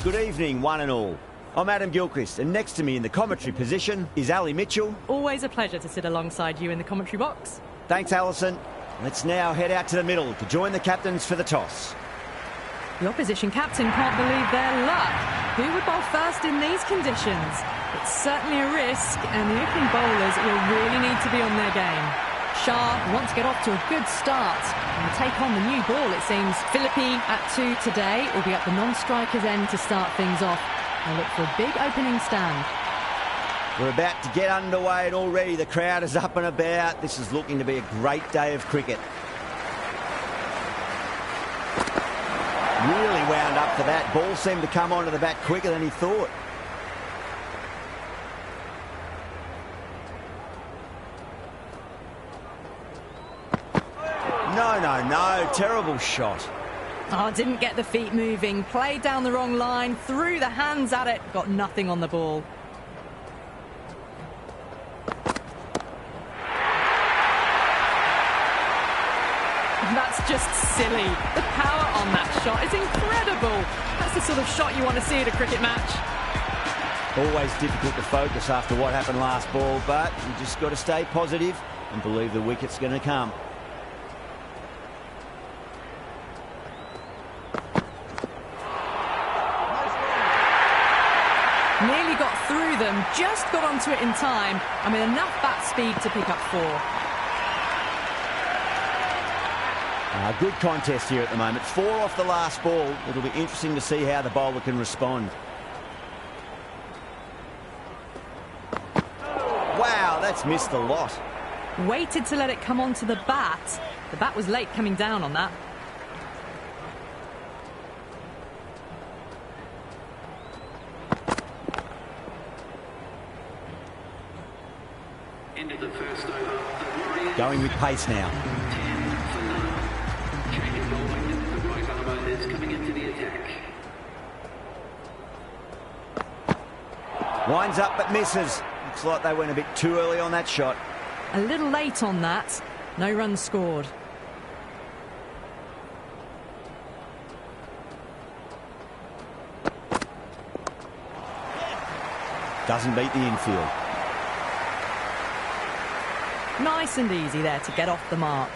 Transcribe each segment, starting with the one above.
Good evening, one and all. I'm Adam Gilchrist, and next to me in the commentary position is Ali Mitchell. Always a pleasure to sit alongside you in the commentary box. Thanks, Alison. Let's now head out to the middle to join the captains for the toss. The opposition captain can't believe their luck. Who would bowl first in these conditions? It's certainly a risk, and the opening bowlers will really need to be on their game. Shah want to get off to a good start and take on the new ball, it seems. Philippi at 2 today will be at the non-striker's end to start things off. They'll look for a big opening stand. We're about to get underway and already the crowd is up and about. This is looking to be a great day of cricket. Really wound up for that. Ball seemed to come onto the bat quicker than he thought. No. Terrible shot. Oh, didn't get the feet moving. Played down the wrong line. Threw the hands at it. Got nothing on the ball. That's just silly. The power on that shot is incredible. That's the sort of shot you want to see at a cricket match. Always difficult to focus after what happened last ball, but you just got to stay positive and believe the wicket's going to come. Nearly got through them, just got onto it in time, and with enough bat speed to pick up 4. Good contest here at the moment. 4 off the last ball. It'll be interesting to see how the bowler can respond. Wow, that's missed a lot. Waited to let it come onto the bat. The bat was late coming down on that. End of the first over. Going with pace now. The right armour is coming into the attack. Winds up but misses. Looks like they went a bit too early on that shot. A little late on that. No runs scored. Doesn't beat the infield. Nice and easy there to get off the mark.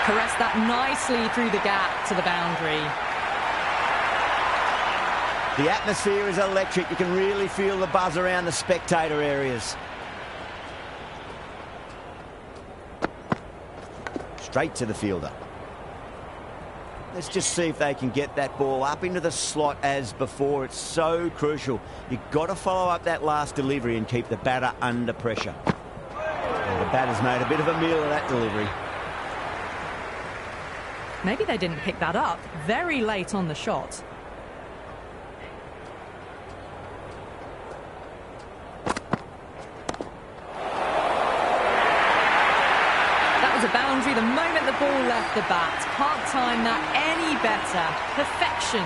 Caress that nicely through the gap to the boundary. The atmosphere is electric. You can really feel the buzz around the spectator areas. Straight to the fielder. Let's just see if they can get that ball up into the slot as before. It's so crucial. You've got to follow up that last delivery and keep the batter under pressure. Well, the batter's made a bit of a meal of that delivery. Maybe they didn't pick that up. Very late on the shot. That was a boundary the moment the ball left the bat. Can't time that any better. Perfection.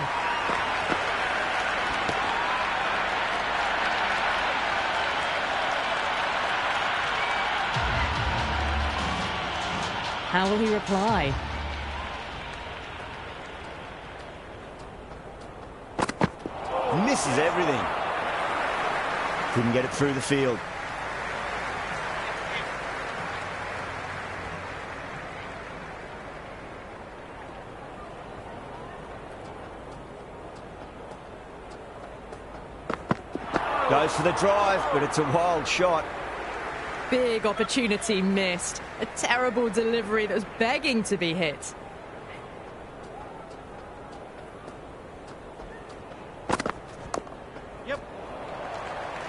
How will he reply? Misses everything. Couldn't get it through the field. Goes for the drive, but it's a wild shot. Big opportunity missed. A terrible delivery that was begging to be hit.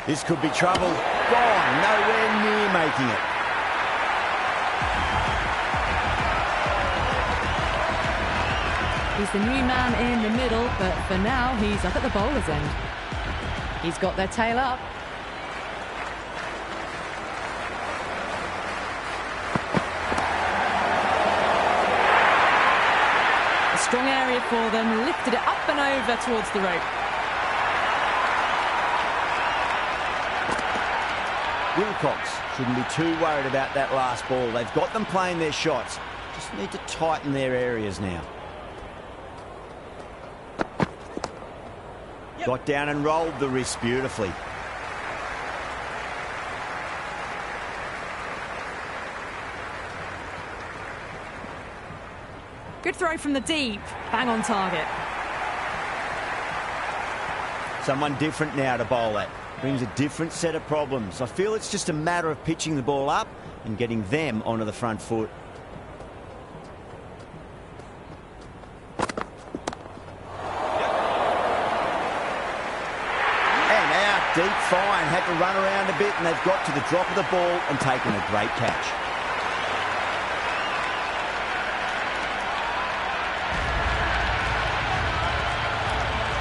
This could be trouble. Gone, nowhere near making it. He's the new man in the middle, but for now, he's up at the bowler's end. He's got their tail up. A strong area for them, lifted it up and over towards the rope. Wilcox shouldn't be too worried about that last ball. They've got them playing their shots. Just need to tighten their areas now. Got down and rolled the wrist beautifully. Good throw from the deep. Bang on target. Someone different now to bowl at. Brings a different set of problems. I feel it's just a matter of pitching the ball up and getting them onto the front foot. And out, deep fine. Had to run around a bit and they've got to the drop of the ball and taken a great catch.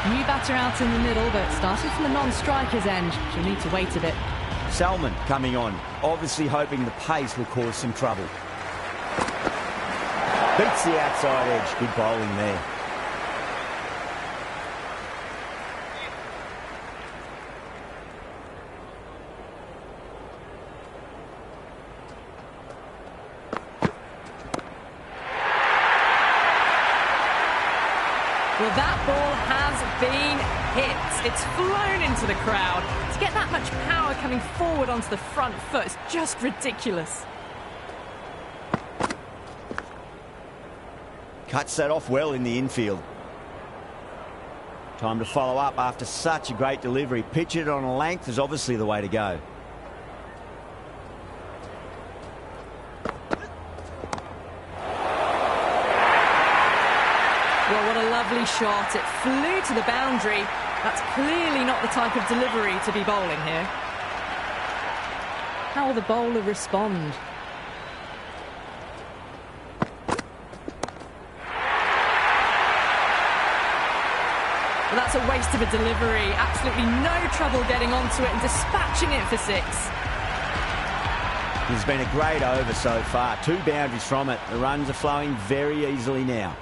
New batter out in the middle, but starting from the non-striker's end. She'll need to wait a bit. Salmon coming on, obviously hoping the pace will cause some trouble. Beats the outside edge. Good bowling there. Well, that ball has been hit. It's flown into the crowd. To get that much power coming forward onto the front foot is just ridiculous. Cuts that off well in the infield. Time to follow up after such a great delivery. Pitch it on a length is obviously the way to go. Well, what a lovely shot. It flew to the boundary. That's clearly not the type of delivery to be bowling here. How will the bowler respond? Well, that's a waste of a delivery. Absolutely no trouble getting onto it and dispatching it for six. It's been a great over so far. 2 boundaries from it. The runs are flowing very easily now.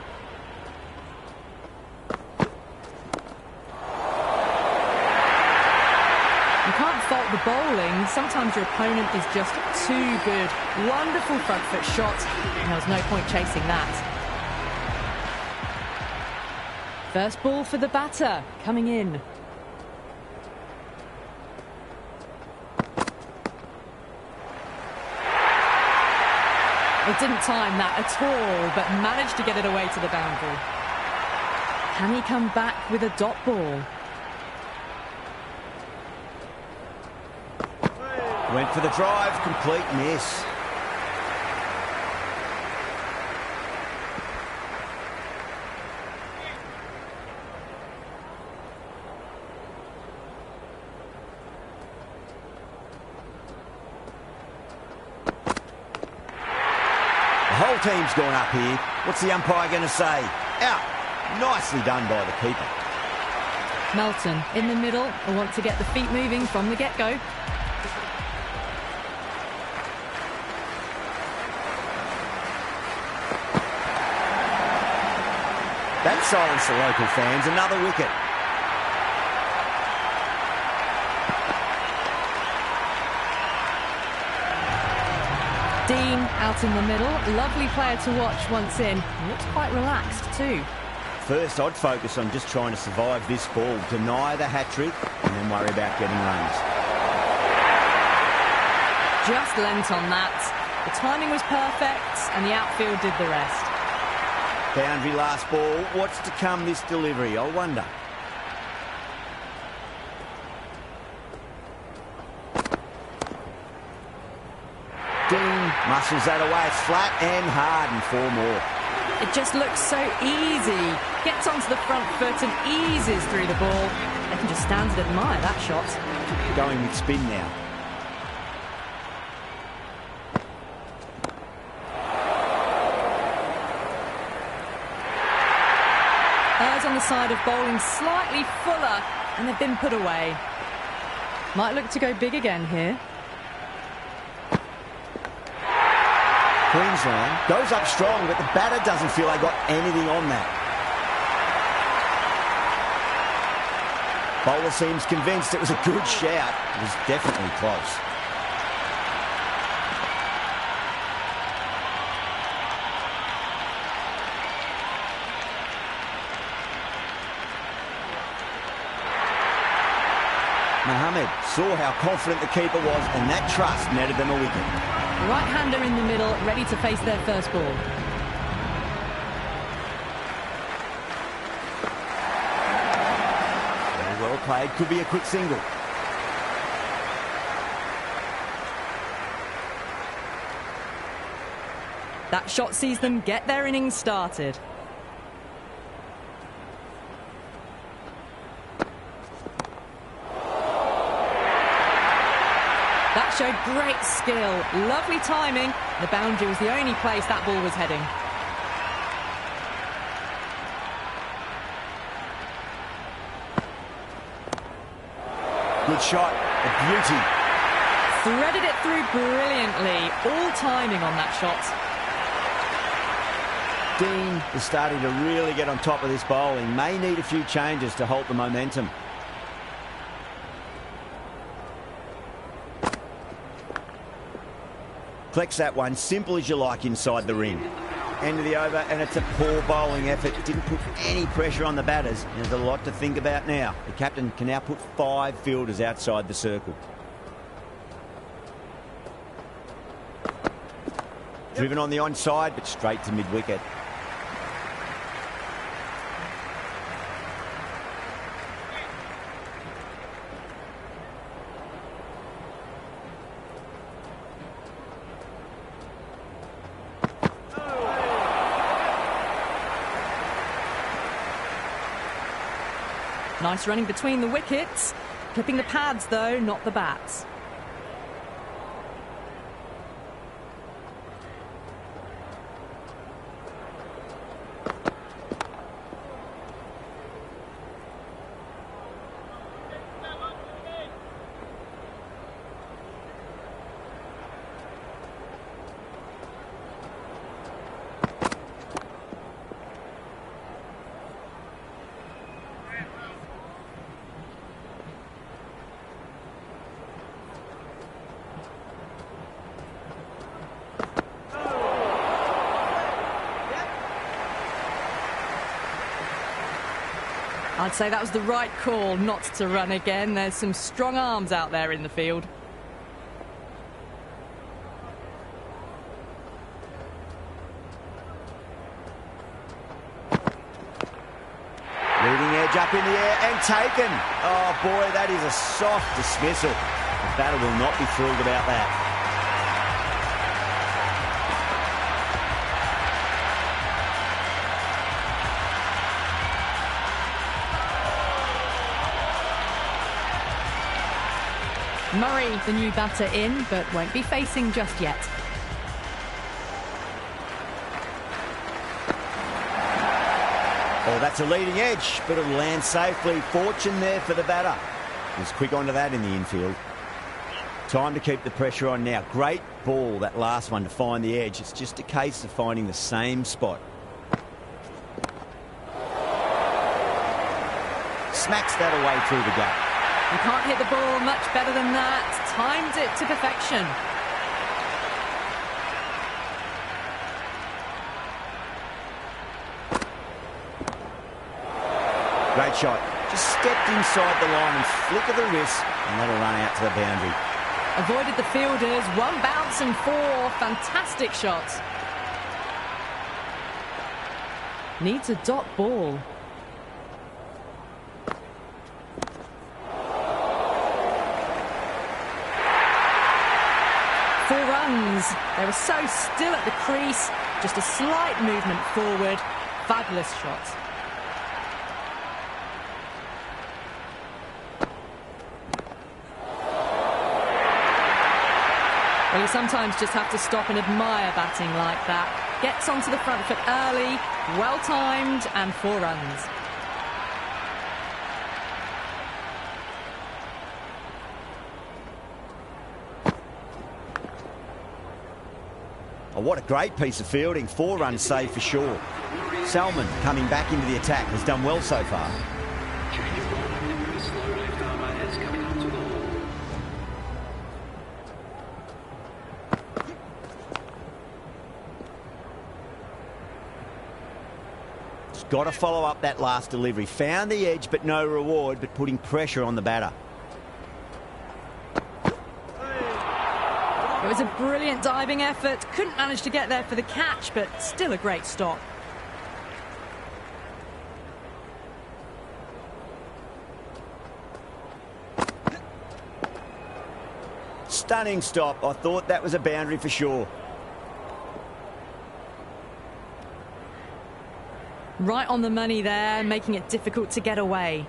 You can't fault the bowling. Sometimes your opponent is just too good. Wonderful front foot shot, and there was no point chasing that. First ball for the batter, coming in. They didn't time that at all, but managed to get it away to the boundary. Can he come back with a dot ball? Went for the drive, complete miss. The whole team's gone up here. What's the umpire going to say? Out. Nicely done by the keeper. Melton in the middle. I want to get the feet moving from the get-go. That silenced the local fans. Another wicket. Dean out in the middle. Lovely player to watch once in. Looks quite relaxed too. First, I'd focus on just trying to survive this ball, deny the hat-trick, and then worry about getting runs. Just lent on that. The timing was perfect, and the outfield did the rest. Boundary last ball. What's to come this delivery? I wonder. Dean muscles that away. It's flat and hard and 4 more. It just looks so easy. Gets onto the front foot and eases through the ball. They can just stand and admire that shot. Going with spin now. Errs on the side of bowling slightly fuller, and they've been put away. Might look to go big again here. Queensland goes up strong, but the batter doesn't feel they got anything on that. Bowler seems convinced it was a good shout. It was definitely close. Mohammed saw how confident the keeper was, and that trust netted them a wicket. Right-hander in the middle, ready to face their first ball. Very well played, could be a quick single. That shot sees them get their innings started. That showed great skill, lovely timing. The boundary was the only place that ball was heading. Good shot, a beauty. Threaded it through brilliantly, all timing on that shot. Dean is starting to really get on top of this bowling. May need a few changes to halt the momentum. Collects that one, simple as you like, inside the ring. End of the over, and it's a poor bowling effort. Didn't put any pressure on the batters. There's a lot to think about now. The captain can now put 5 fielders outside the circle. Driven on the onside, but straight to mid-wicket. Nice running between the wickets. Clipping the pads, though, not the bats. I'd say that was the right call not to run again. There's some strong arms out there in the field. Leading edge up in the air and taken. Oh boy, that is a soft dismissal. The batter will not be thrilled about that. Murray, the new batter, in, but won't be facing just yet. Oh, that's a leading edge, but it'll land safely. Fortune there for the batter. He was quick onto that in the infield. Time to keep the pressure on now. Great ball, that last one, to find the edge. It's just a case of finding the same spot. Smacks that away through the gap. You can't hit the ball much better than that. Timed it to perfection. Great shot. Just stepped inside the line and flick of the wrist, and that'll run out to the boundary. Avoided the fielders. 1 bounce and 4. Fantastic shots. Needs a dot ball. They were so still at the crease, just a slight movement forward. Fabulous shot. Well, you sometimes just have to stop and admire batting like that. Gets onto the front foot early, well timed, and 4 runs. Oh, what a great piece of fielding. 4 runs saved for sure. Salman, coming back into the attack, has done well so far. Change of ball. Slow left arm is coming onto the ball. Just got to follow up that last delivery. Found the edge, but no reward, but putting pressure on the batter. was a brilliant diving effort. Couldn't manage to get there for the catch, but still a great stop. Stunning stop. I thought that was a boundary for sure. Right on the money there, making it difficult to get away.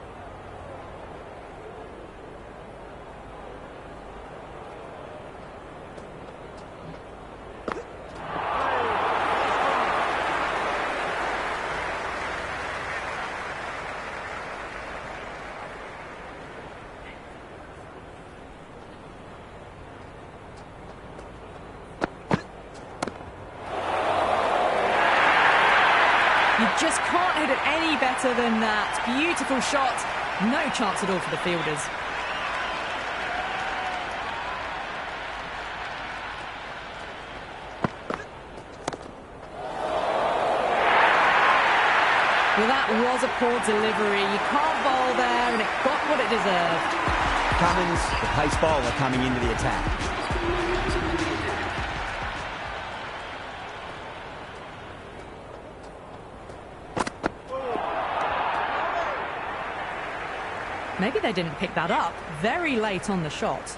You just can't hit it any better than that. Beautiful shot. No chance at all for the fielders. Well, that was a poor delivery. You can't bowl there, and it got what it deserved. Cummins, the pace bowler, coming into the attack. Maybe they didn't pick that up. Very late on the shot.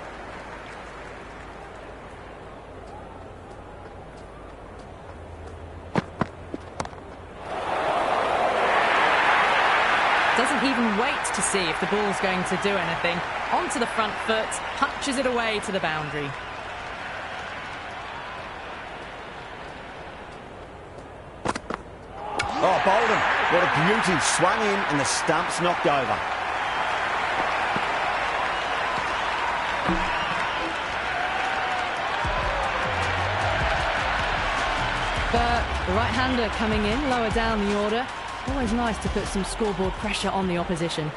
Doesn't even wait to see if the ball's going to do anything. Onto the front foot, punches it away to the boundary. Oh, Bolden, what a beauty. Swung in and the stump's knocked over. The right-hander coming in, lower down the order. Always nice to put some scoreboard pressure on the opposition.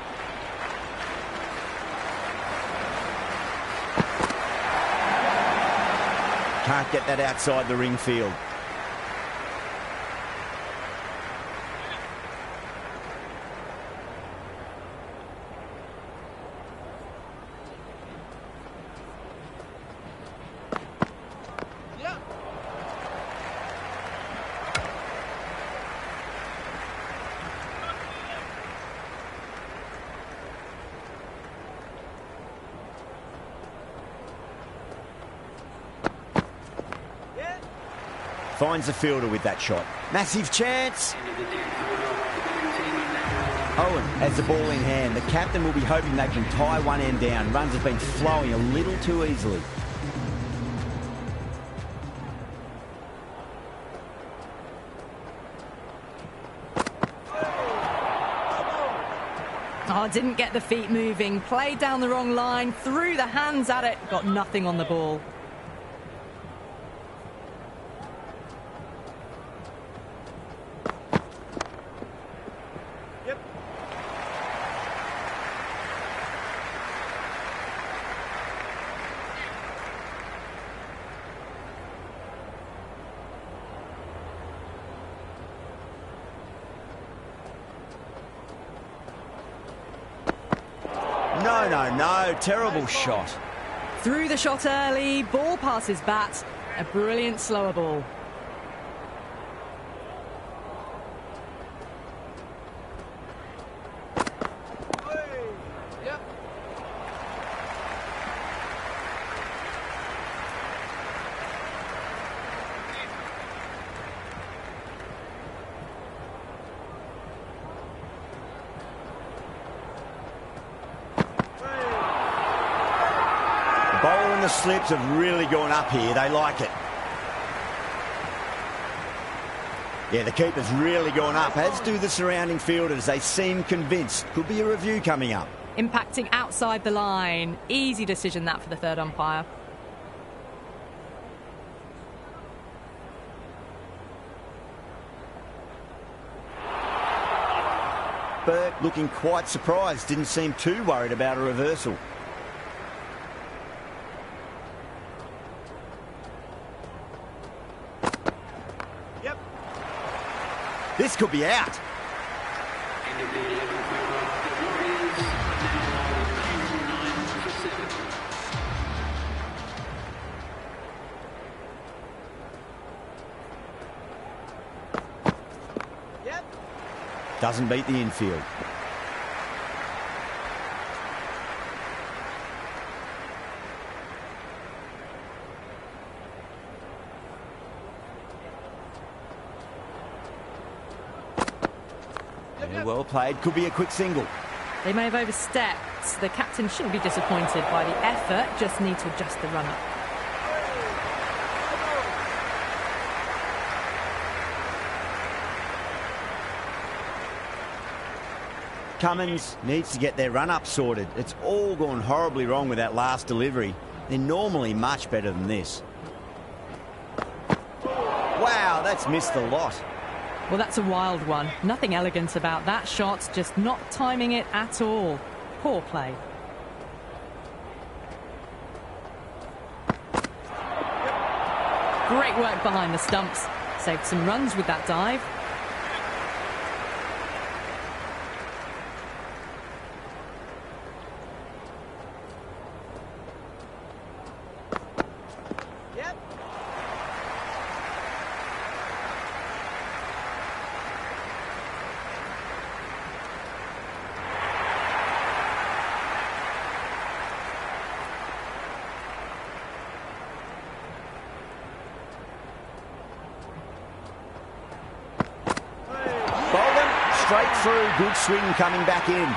Can't get that outside the ring field. Finds the fielder with that shot. Massive chance. Owen has the ball in hand. The captain will be hoping they can tie one end down. Runs have been flowing a little too easily. Oh, didn't get the feet moving. Played down the wrong line. Threw the hands at it. Got nothing on the ball. No, terrible shot. Threw the shot early, ball past his bat. A brilliant slower ball. Bowler and the slips have really gone up here. They like it. Yeah, the keeper's really gone up, as do the surrounding fielders. They seem convinced. Could be a review coming up. Impacting outside the line. Easy decision that for the third umpire. Burke looking quite surprised. Didn't seem too worried about a reversal. This could be out. Doesn't beat the infield. Yeah, well played. Could be a quick single. They may have overstepped. The captain shouldn't be disappointed by the effort, just need to adjust the run-up. Cummins needs to get their run-up sorted. It's all gone horribly wrong with that last delivery. They're normally much better than this. Wow, that's missed the lot. Well, that's a wild one. Nothing elegant about that shot, just not timing it at all. Poor play. Great work behind the stumps. Saved some runs with that dive. Straight through, good swing coming back in.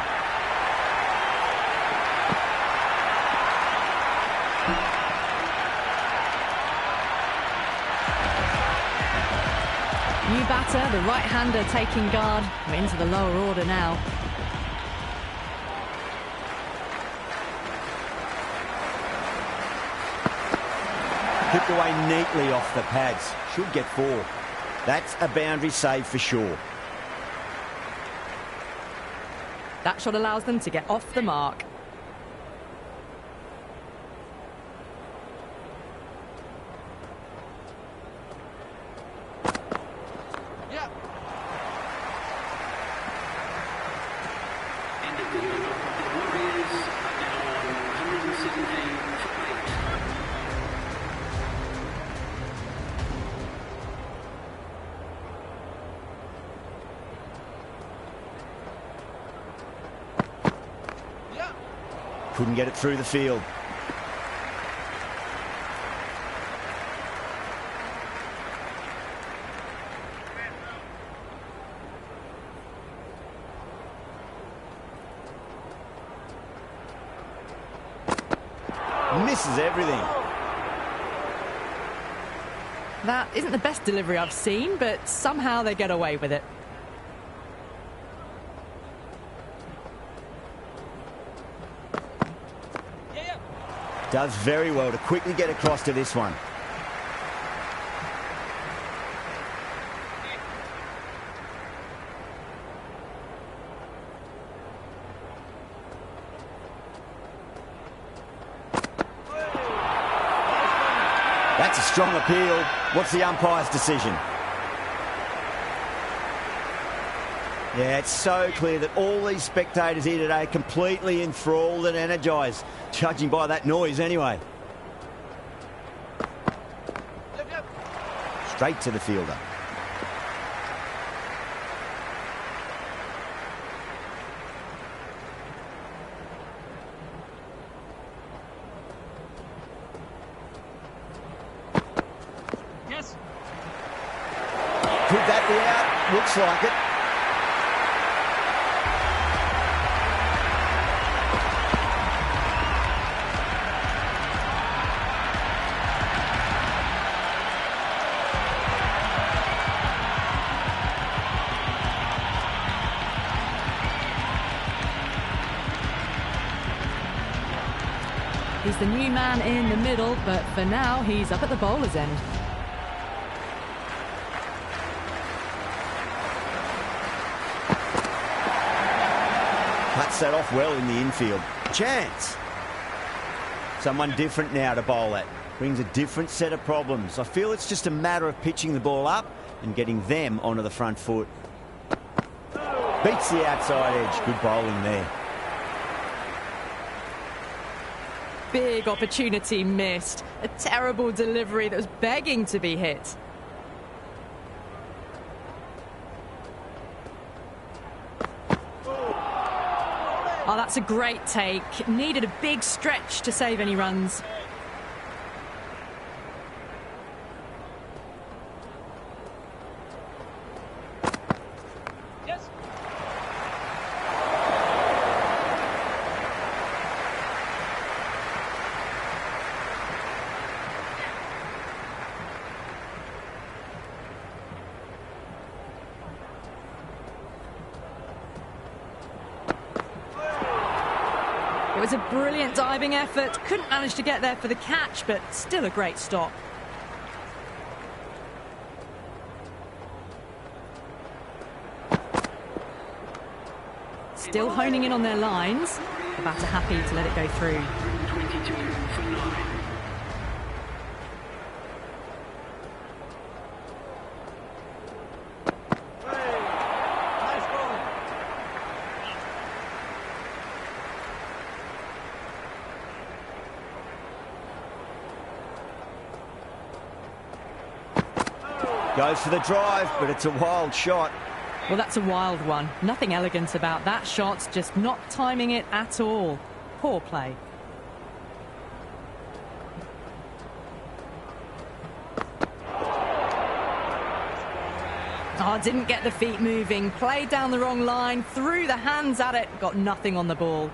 New batter, the right-hander taking guard. We're into the lower order now. Clipped away neatly off the pads. Should get 4. That's a boundary save for sure. That shot allows them to get off the mark. End of the over. The Warriors are now on 117 for 8. Couldn't get it through the field. Misses everything. That isn't the best delivery I've seen, but somehow they get away with it. Does very well to quickly get across to this one. That's a strong appeal. What's the umpire's decision? Yeah, it's so clear that all these spectators here today are completely enthralled and energised, judging by that noise anyway. Straight to the fielder. Yes. Could that be out? Looks like it. He's the new man in the middle, but for now, he's up at the bowler's end. Cuts that off well in the infield. Chance. Someone different now to bowl at. Brings a different set of problems. I feel it's just a matter of pitching the ball up and getting them onto the front foot. Beats the outside edge. Good bowling there. Big opportunity missed. A terrible delivery that was begging to be hit. Oh, that's a great take. Needed a big stretch to save any runs. It was a brilliant diving effort. Couldn't manage to get there for the catch, but still a great stop. Still honing in on their lines. The batter happy to let it go through. 22 for 9. Goes for the drive, but it's a wild shot. Well, that's a wild one. Nothing elegant about that shot, just not timing it at all. Poor play. Oh, didn't get the feet moving. Played down the wrong line, threw the hands at it, got nothing on the ball.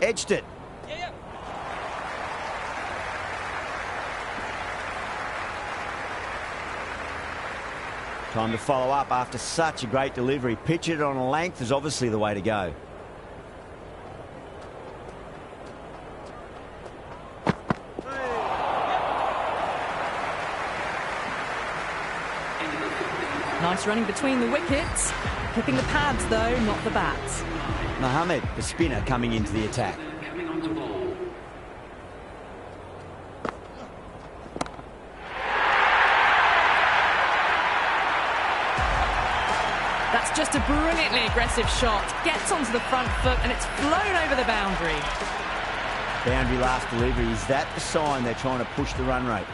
Edged it. Time to follow up after such a great delivery. Pitch it on a length is obviously the way to go. Nice running between the wickets. Clipping the pads, though, not the bats. Mohammed, the spinner, coming into the attack. Coming on to bowl. That's just a brilliantly aggressive shot. Gets onto the front foot and it's flown over the boundary. Boundary last delivery. Is that the sign they're trying to push the run rate?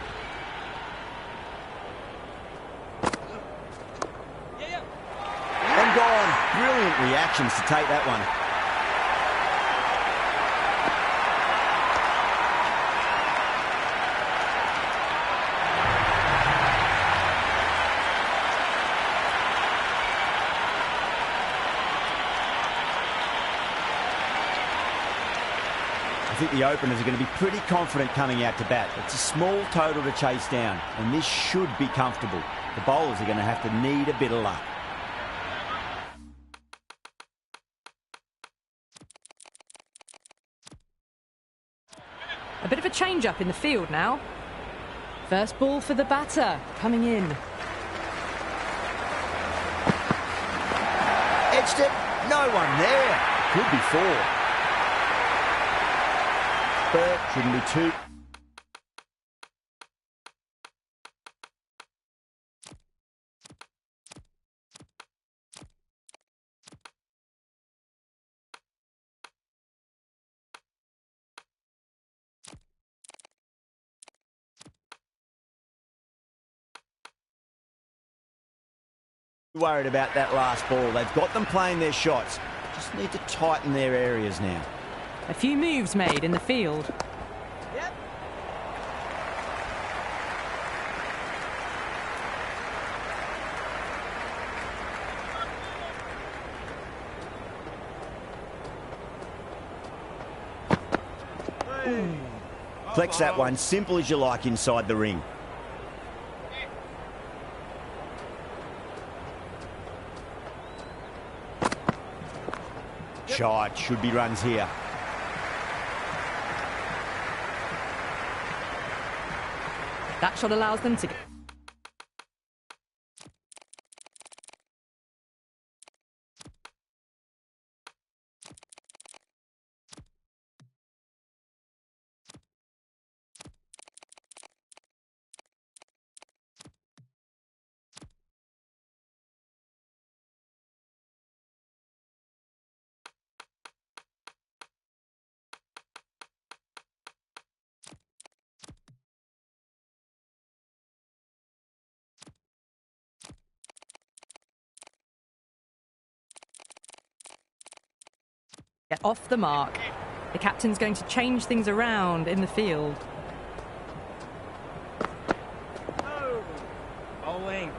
And gone. Brilliant reactions to take that one. I think the openers are going to be pretty confident coming out to bat. It's a small total to chase down, and this should be comfortable. The bowlers are going to have to need a bit of luck. A bit of a change-up in the field now. First ball for the batter, coming in. Edged it. No one there. Could be four. But shouldn't be two. Worried about that last ball. They've got them playing their shots. Just need to tighten their areas now. A few moves made in the field. Yep. Flex that one, simple as you like inside the ring. Shot, should be runs here. That shot allows them to get Get off the mark. The captain's going to change things around in the field. Bowling.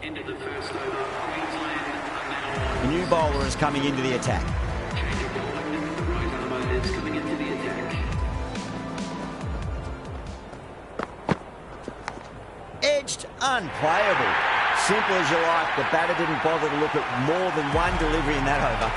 End of the first over. Queensland are now The new bowler is coming into the attack. change of bowling. The right armour is coming into the attack. Edged, unplayable. Simple as you like. The batter didn't bother to look at more than one delivery in that over.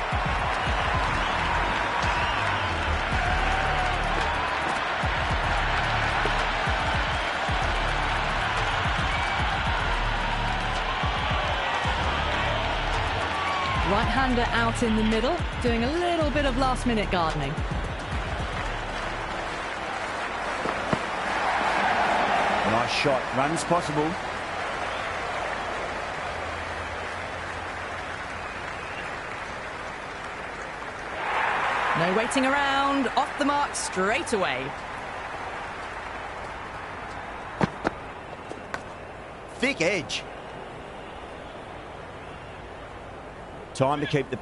Right-hander out in the middle, doing a little bit of last-minute gardening. Nice shot. Runs possible. No waiting around, off the mark straight away. Thick edge. Time to keep the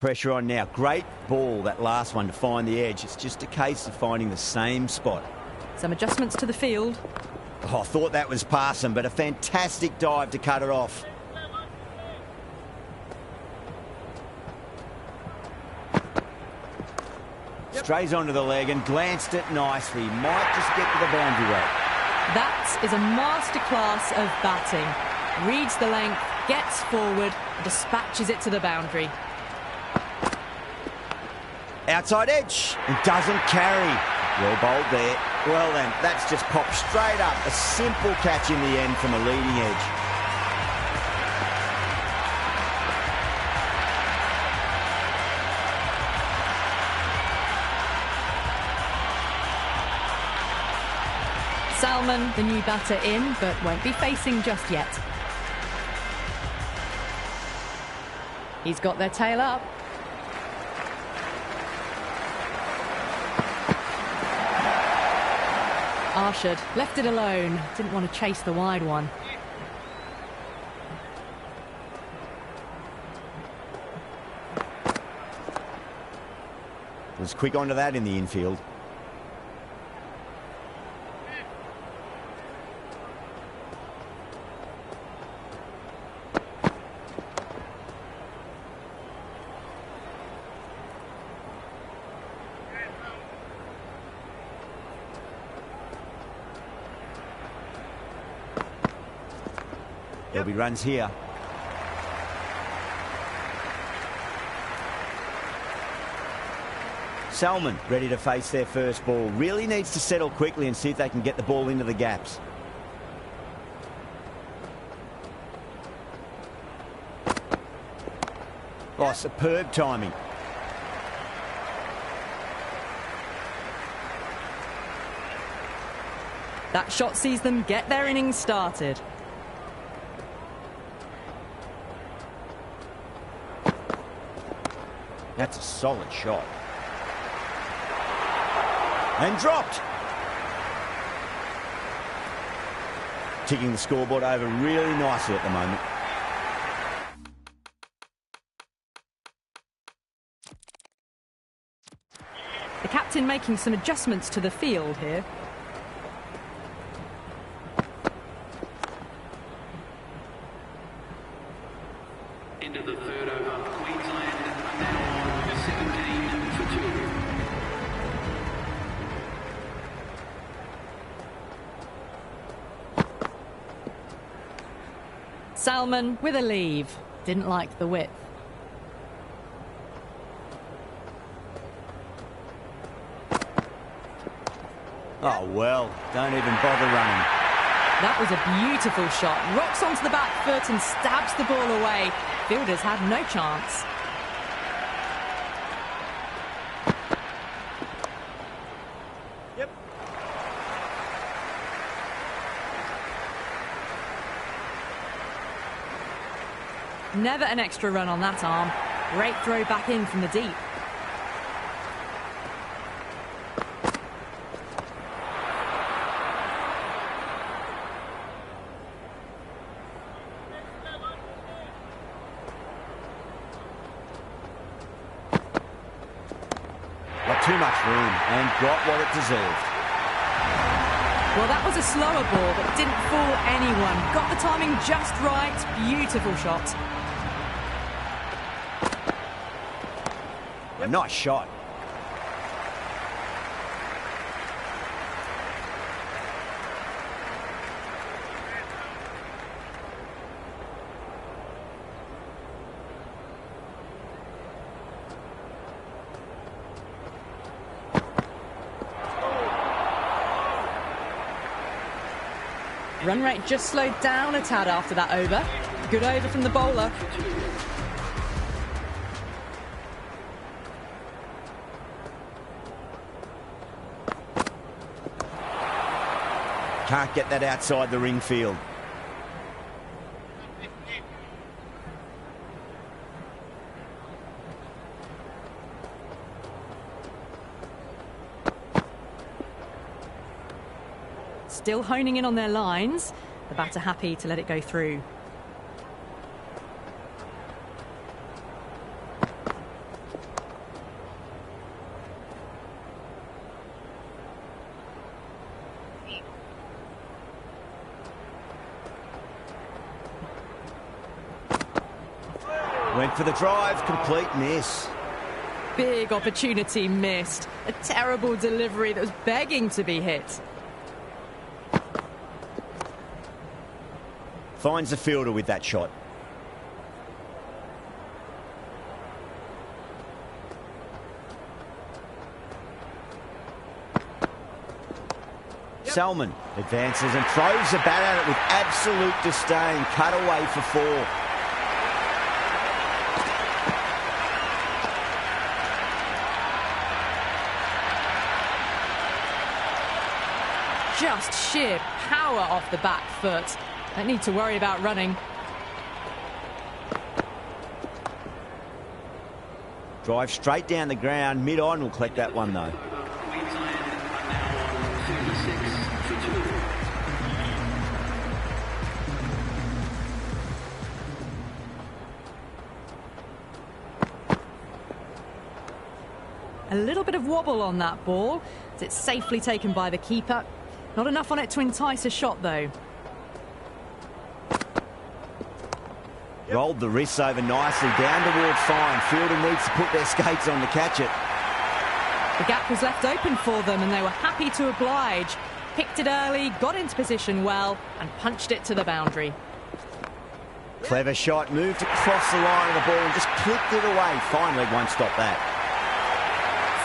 pressure on now. Great ball, that last one, to find the edge. It's just a case of finding the same spot. Some adjustments to the field. Oh, I thought that was passing, but a fantastic dive to cut it off. Strays onto the leg and glanced it nicely. Might just get to the boundary rope. That is a masterclass of batting. Reads the length, gets forward, dispatches it to the boundary. Outside edge, and doesn't carry. Well bowled there. Well then, that's just popped straight up. A simple catch in the end from a leading edge. Salmon, the new batter, in, but won't be facing just yet. He's got their tail up. Arshad left it alone. Didn't want to chase the wide one. Was quick onto that in the infield. There'll be runs here. Salmon ready to face their first ball. Really needs to settle quickly and see if they can get the ball into the gaps. Oh, superb timing. That shot sees them get their innings started. That's a solid shot. And dropped. Ticking the scoreboard over really nicely at the moment. The captain making some adjustments to the field here. End of the third over. Queensland are now on 17 for 2. Salmon with a leave. Didn't like the width. Oh, well, don't even bother running. That was a beautiful shot. Rocks onto the back foot and stabs the ball away. Fielders had no chance. Yep. Never an extra run on that arm. Great throw back in from the deep. Got too much room and got what it deserved. Well, that was a slower ball that didn't fool anyone. Got the timing just right. Beautiful shot. A nice shot. Run rate just slowed down a tad after that over. Good over from the bowler. Can't get that outside the ring field. Still honing in on their lines. The batter happy to let it go through. Went for the drive, complete miss. Big opportunity missed. A terrible delivery that was begging to be hit. Finds the fielder with that shot. Salmon advances and throws the bat at it with absolute disdain. Cut away for 4. Just sheer power off the back foot. Don't need to worry about running. Drive straight down the ground. Mid-on will collect that one though. Queensland are now on 36 for 2. A little bit of wobble on that ball. It's safely taken by the keeper. Not enough on it to entice a shot though. Rolled the wrists over nicely, down towards fine. Fielder needs to put their skates on to catch it. The gap was left open for them and they were happy to oblige. Picked it early, got into position well and punched it to the boundary. Clever shot, moved across the line of the ball and just clipped it away. Fine leg won't stop that.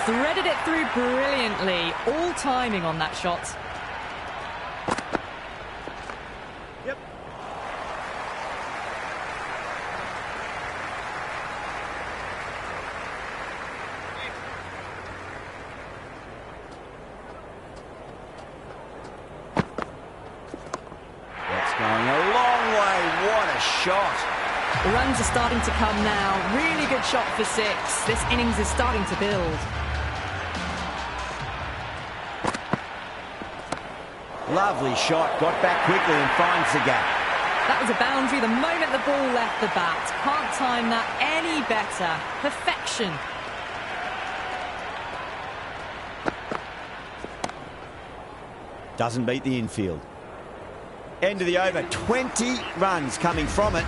Threaded it through brilliantly. All timing on that shot. Yep. That's going a long way. What a shot. The runs are starting to come now. Really good shot for 6. This innings is starting to build. Lovely shot. Got back quickly and finds the gap. That was a boundary the moment the ball left the bat. Can't time that any better. Perfection. Doesn't beat the infield. End of the over. 20 runs coming from it.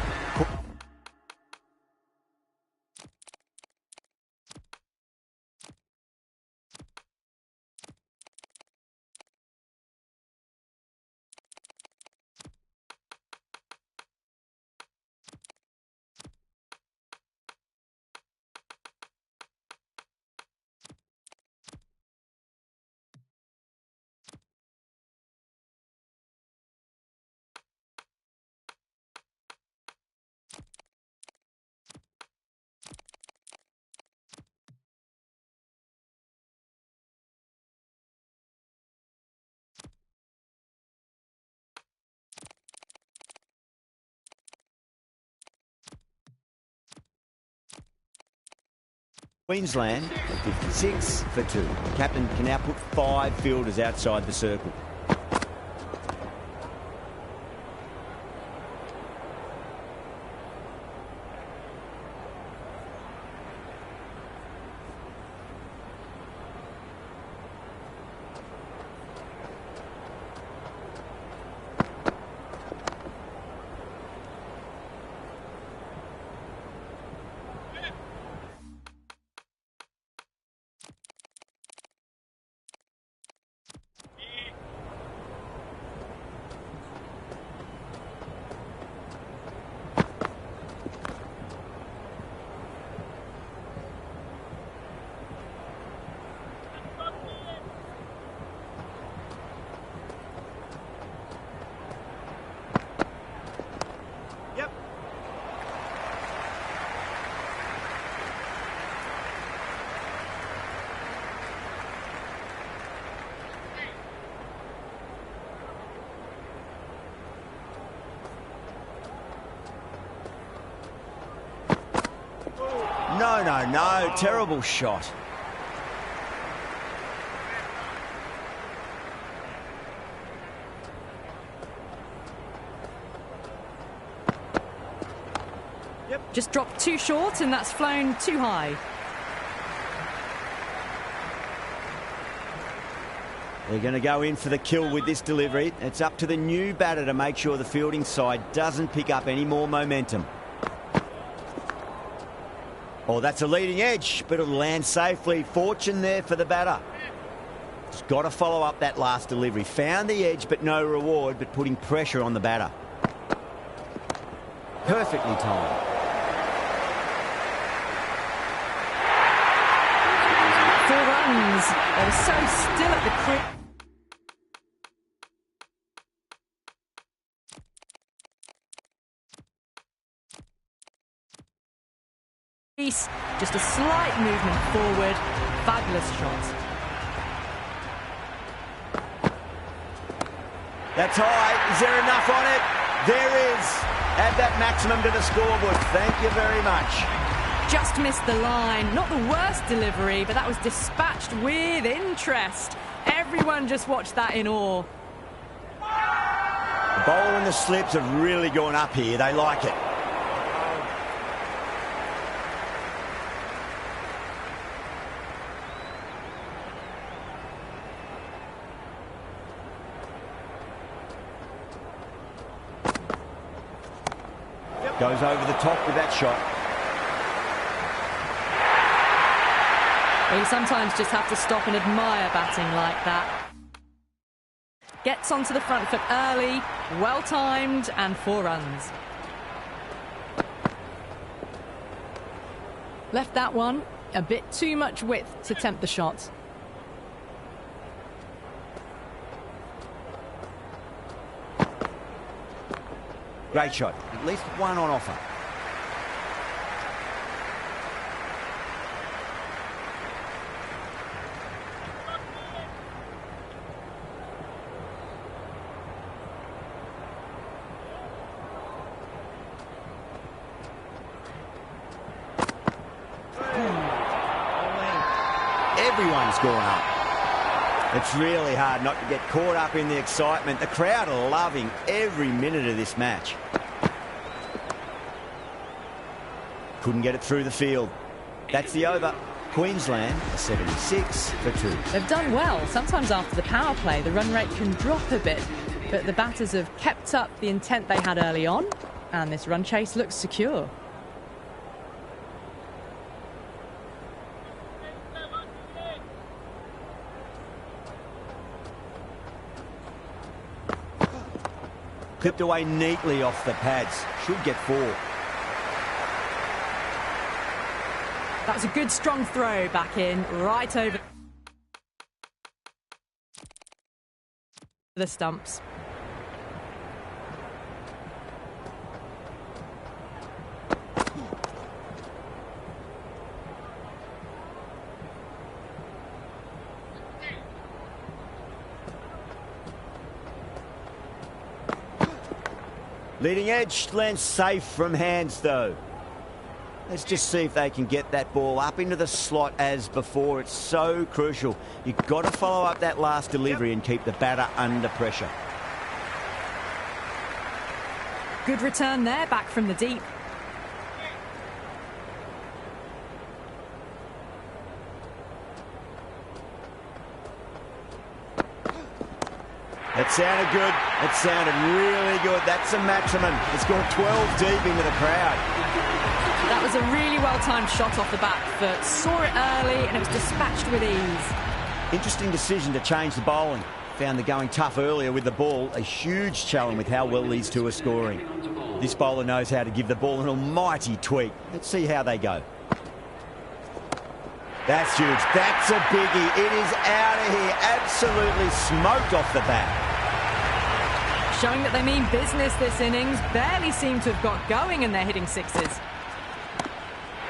Queensland at 56 for 2. The captain can now put 5 fielders outside the circle. No. Terrible shot. Just dropped too short and that's flown too high. They're going to go in for the kill with this delivery. It's up to the new batter to make sure the fielding side doesn't pick up any more momentum. Oh, that's a leading edge, but it'll land safely. Fortune there for the batter. He's got to follow up that last delivery. Found the edge, but no reward, but putting pressure on the batter. Perfectly timed. Four runs. They were so still at the crease. Just a slight movement forward. Fabulous shot. That's high. Is there enough on it? There is. Add that maximum to the scoreboard. Thank you very much. Just missed the line. Not the worst delivery, but that was dispatched with interest. Everyone just watched that in awe. The bowler and the slips have really gone up here. They like it. Goes over the top with that shot. Well, you sometimes just have to stop and admire batting like that. Gets onto the front foot early, well timed, and 4 runs. Left that one a bit too much width to tempt the shot. Great shot. At least one on offer. Everyone's gone up. It's really hard not to get caught up in the excitement. The crowd are loving every minute of this match. Couldn't get it through the field. That's the over. Queensland 76 for 2. They've done well. Sometimes after the power play, the run rate can drop a bit, but the batters have kept up the intent they had early on, and this run chase looks secure. Clipped away neatly off the pads. Should get 4. That was a good strong throw back in, right over the stumps. Leading edge lands safe from hands though. Let's just see if they can get that ball up into the slot as before. It's so crucial. You've got to follow up that last delivery and keep the batter under pressure. Good return there, back from the deep. That sounded good. It sounded really good. That's a maximum. It's gone 12 deep into the crowd. That was a really well-timed shot off the back foot. Saw it early and it was dispatched with ease. Interesting decision to change the bowling. Found the going tough earlier with the ball. A huge challenge with how well these two are scoring. This bowler knows how to give the ball an almighty tweak. Let's see how they go. That's huge. That's a biggie. It is out of here. Absolutely smoked off the bat. Showing that they mean business this innings. Barely seem to have got going and they're hitting sixes.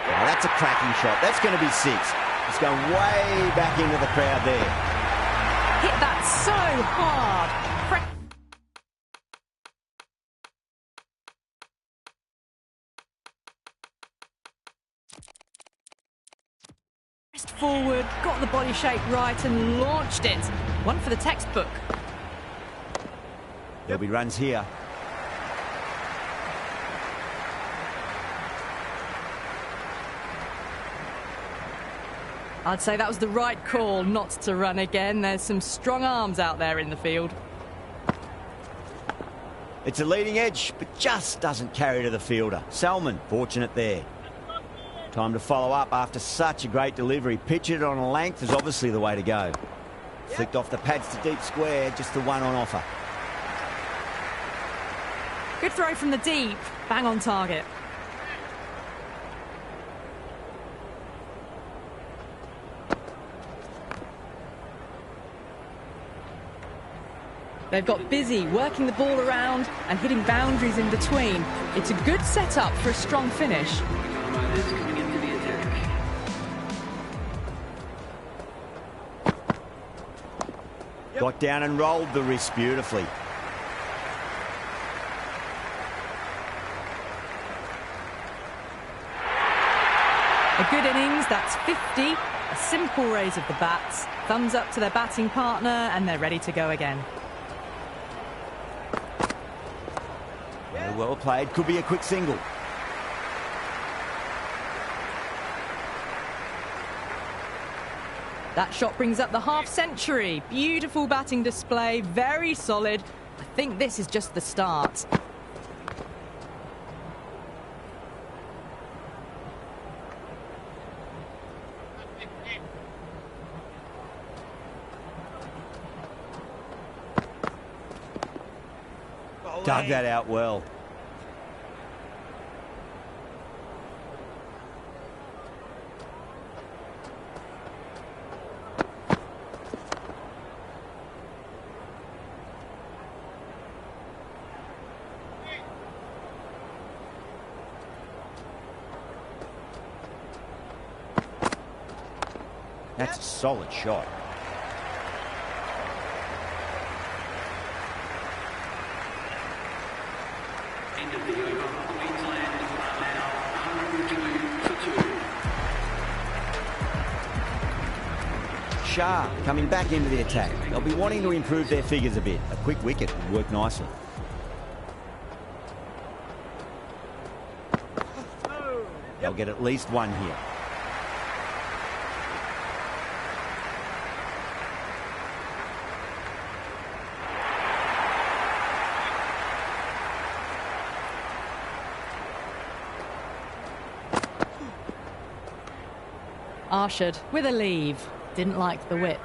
Oh, that's a cracking shot. That's going to be six. It's going way back into the crowd there. Hit that so hard. Pressed forward, got the body shape right and launched it. One for the textbook. There'll be runs here. I'd say that was the right call not to run again. There's some strong arms out there in the field. It's a leading edge, but just doesn't carry to the fielder. Salmon, fortunate there. Time to follow up after such a great delivery. Pitch it on a length is obviously the way to go. Flicked off the pads to deep square, just the one on offer. Good throw from the deep, bang on target. They've got busy working the ball around and hitting boundaries in between. It's a good setup for a strong finish. Got down and rolled the wrist beautifully. A good innings, that's 50. A simple raise of the bats. Thumbs up to their batting partner and they're ready to go again. Well played, could be a quick single. That shot brings up the half century. Beautiful batting display, very solid. I think this is just the start. Dug that out well. That's a solid shot. End of the over. Queensland are now 102 for 2. Shah coming back into the attack. They'll be wanting to improve their figures a bit. A quick wicket would work nicely. They'll get at least one here. Arshad with a leave. Didn't like the width.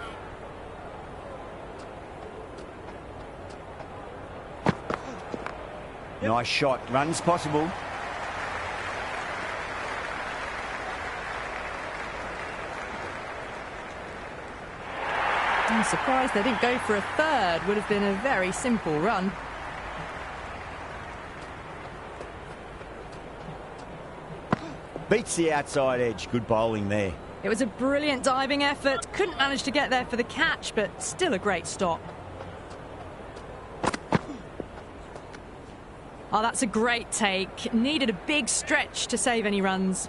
Nice shot. Runs possible. I'm surprised they didn't go for a third. Would have been a very simple run. Beats the outside edge. Good bowling there. It was a brilliant diving effort. Couldn't manage to get there for the catch, but still a great stop. Oh, that's a great take. Needed a big stretch to save any runs.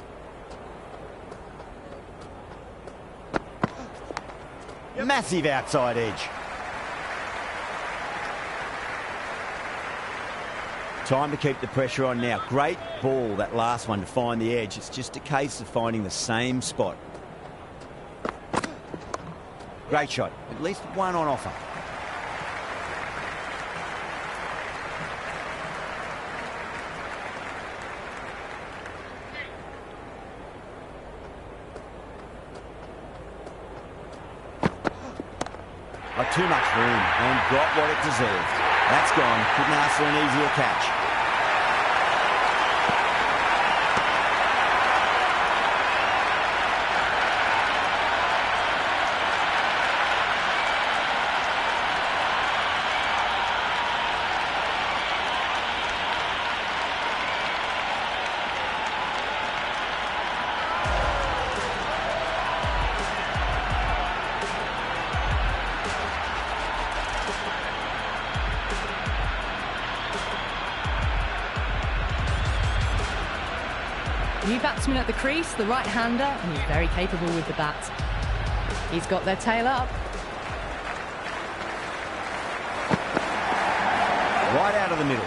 Massive outside edge. Time to keep the pressure on now. Great ball, that last one, to find the edge. It's just a case of finding the same spot. Great shot. At least one on offer. Got too much room and got what it deserved. That's gone. Couldn't ask for an easier catch. New batsman at the crease, the right-hander, and he's very capable with the bat. He's got their tail up. Right out of the middle.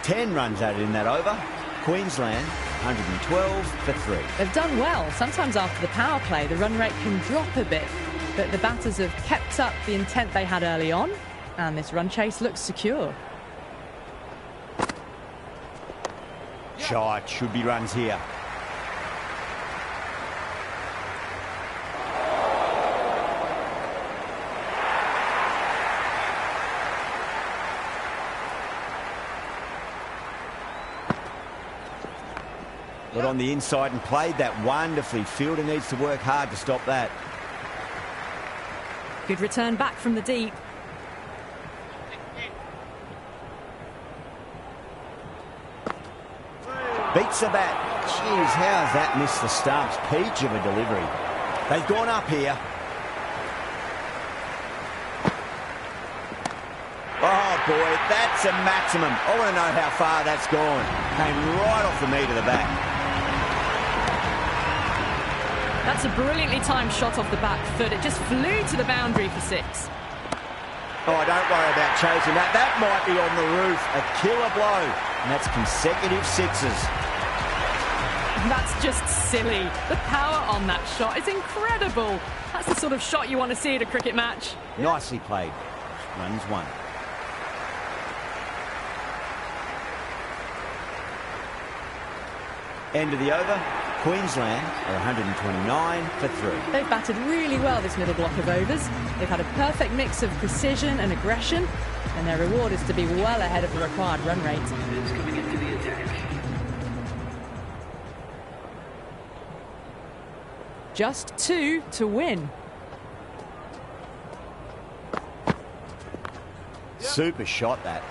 Ten runs added in that over. Queensland, 112 for 3. They've done well. Sometimes after the power play, the run rate can drop a bit, but the batters have kept up the intent they had early on, and this run chase looks secure. Shot, should be runs here. Got on the inside and played that wonderfully. Fielder needs to work hard to stop that. Good return back from the deep. Beats the bat. Jeez, how has that missed the stumps? Peach of a delivery. They've gone up here. Oh, boy, that's a maximum. I want to know how far that's gone. Came right off the meat of the bat. That's a brilliantly timed shot off the back foot. It just flew to the boundary for 6. Oh, don't worry about chasing that. That might be on the roof. A killer blow. And that's consecutive 6s. That's just silly. The power on that shot is incredible. That's the sort of shot you want to see at a cricket match. Nicely played. Runs 1. End of the over. Queensland are 129 for 3. They've batted really well this middle block of overs. They've had a perfect mix of precision and aggression, and their reward is to be well ahead of the required run rate. It's coming into the attack. Just 2 to win. Super shot, that.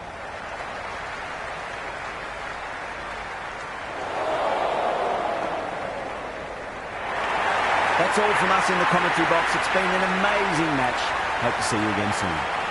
That's all from us in the commentary box. It's been an amazing match. Hope to see you again soon.